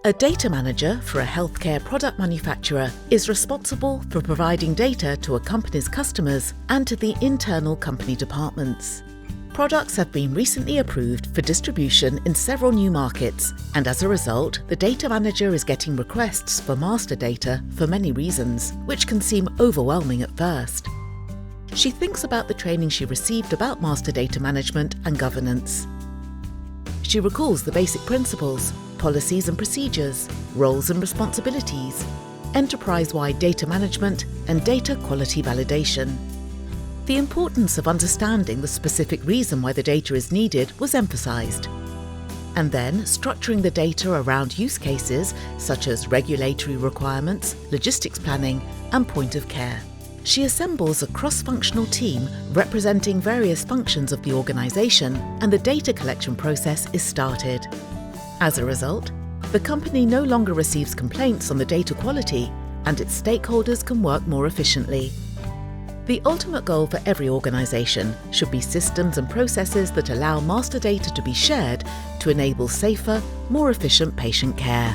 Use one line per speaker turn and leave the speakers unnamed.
A data manager for a healthcare product manufacturer is responsible for providing data to a company's customers and to the internal company departments. Products have been recently approved for distribution in several new markets, and as a result, the data manager is getting requests for master data for many reasons, which can seem overwhelming at first. She thinks about the training she received about master data management and governance. She recalls the basic principles, policies and procedures, roles and responsibilities, enterprise-wide data management and data quality validation. The importance of understanding the specific reason why the data is needed was emphasized. And then structuring the data around use cases such as regulatory requirements, logistics planning and point of care. She assembles a cross-functional team representing various functions of the organization, and the data collection process is started. As a result, the company no longer receives complaints on the data quality, and its stakeholders can work more efficiently. The ultimate goal for every organization should be systems and processes that allow master data to be shared to enable safer, more efficient patient care.